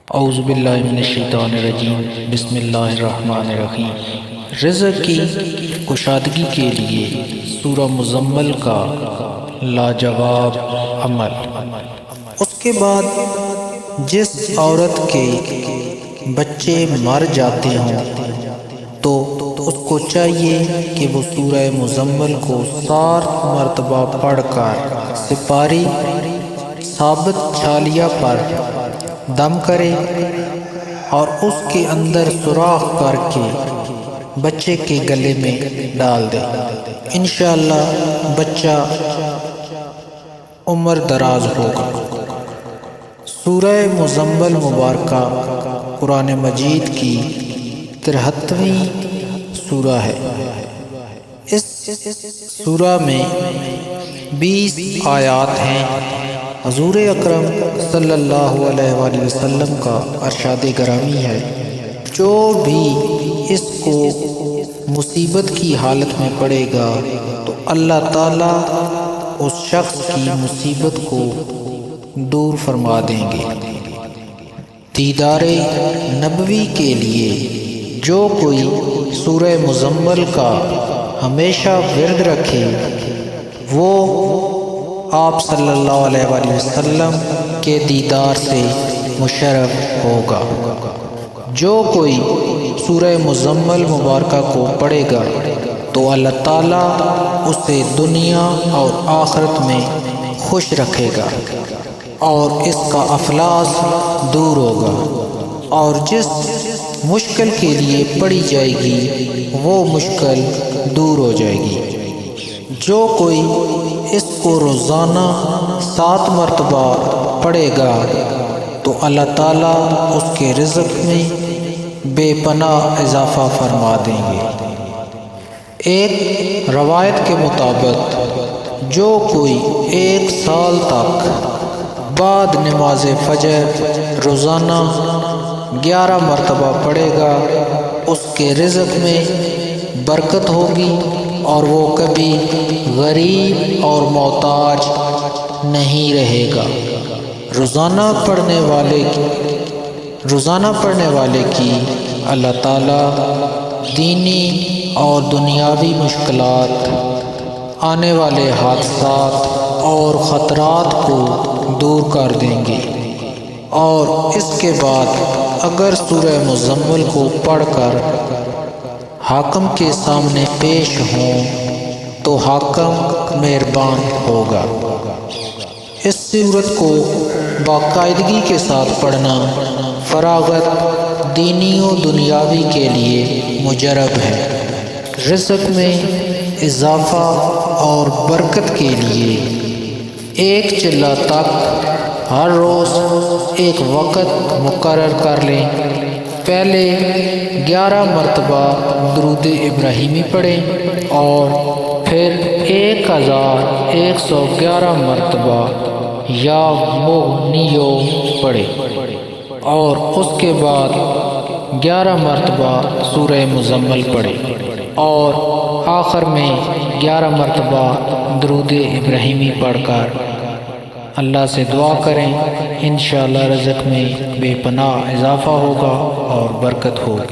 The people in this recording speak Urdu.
اعوذ باللہ من الشیطان الرجیم، بسم اللہ الرحمن الرحیم۔ رزق کی کشادگی کے لیے سورہ مزمل کا لاجواب عمل۔ اس کے بعد جس عورت کے بچے مر جاتے ہوں تو اس کو چاہیے کہ وہ سورہ مزمل کو 7 مرتبہ پڑھ کر سپاری ثابت چھالیہ پر دم کرے اور اس کے اندر سوراخ کر کے بچے کے گلے میں ڈال دے۔ انشاءاللہ بچہ عمر دراز ہوگا۔ سورہ مزمل مبارکہ قرآن مجید کی 73ویں سورہ ہے۔ اس سورہ میں 20 آیات ہیں۔ حضور اکرم صلی اللہ علیہ وآلہ وسلم کا ارشاد گرامی ہے، جو بھی اس کو مصیبت کی حالت میں پڑے گا تو اللہ تعالیٰ اس شخص کی مصیبت کو دور فرما دیں گے۔ دیدار نبوی کے لیے جو کوئی سورہ مزمل کا ہمیشہ ورد رکھے وہ آپ صلی اللہ علیہ وآلہ وسلم کے دیدار سے مشرف ہوگا۔ جو کوئی سورہ مزمل مبارکہ کو پڑھے گا تو اللہ تعالیٰ اسے دنیا اور آخرت میں خوش رکھے گا اور اس کا افلاس دور ہوگا، اور جس مشکل کے لیے پڑھی جائے گی وہ مشکل دور ہو جائے گی۔ جو کوئی اس کو روزانہ 7 مرتبہ پڑھے گا تو اللہ تعالیٰ اس کے رزق میں بے پناہ اضافہ فرما دیں گے۔ ایک روایت کے مطابق جو کوئی 1 سال تک بعد نماز فجر روزانہ 11 مرتبہ پڑھے گا اس کے رزق میں برکت ہوگی اور وہ کبھی غریب اور محتاج نہیں رہے گا۔ روزانہ پڑھنے والے کی اللہ تعالیٰ دینی اور دنیاوی مشکلات، آنے والے حادثات اور خطرات کو دور کر دیں گے، اور اس کے بعد اگر سورہ مزمل کو پڑھ کر حاکم کے سامنے پیش ہوں تو حاکم مہربان ہوگا۔ اس سورت کو باقاعدگی کے ساتھ پڑھنا فراغت دینی و دنیاوی کے لیے مجرب ہے۔ رزق میں اضافہ اور برکت کے لیے 1 چلہ تک ہر روز ایک وقت مقرر کر لیں۔ پہلے 11 مرتبہ درود ابراہیمی پڑھیں اور پھر 1111 مرتبہ یا مغنیو پڑھیں، اور اس کے بعد 11 مرتبہ سورہ مزمل پڑھیں، اور آخر میں 11 مرتبہ درود ابراہیمی پڑھ کر اللہ سے دعا کریں۔ انشاءاللہ رزق میں بے پناہ اضافہ ہوگا اور برکت ہوگی۔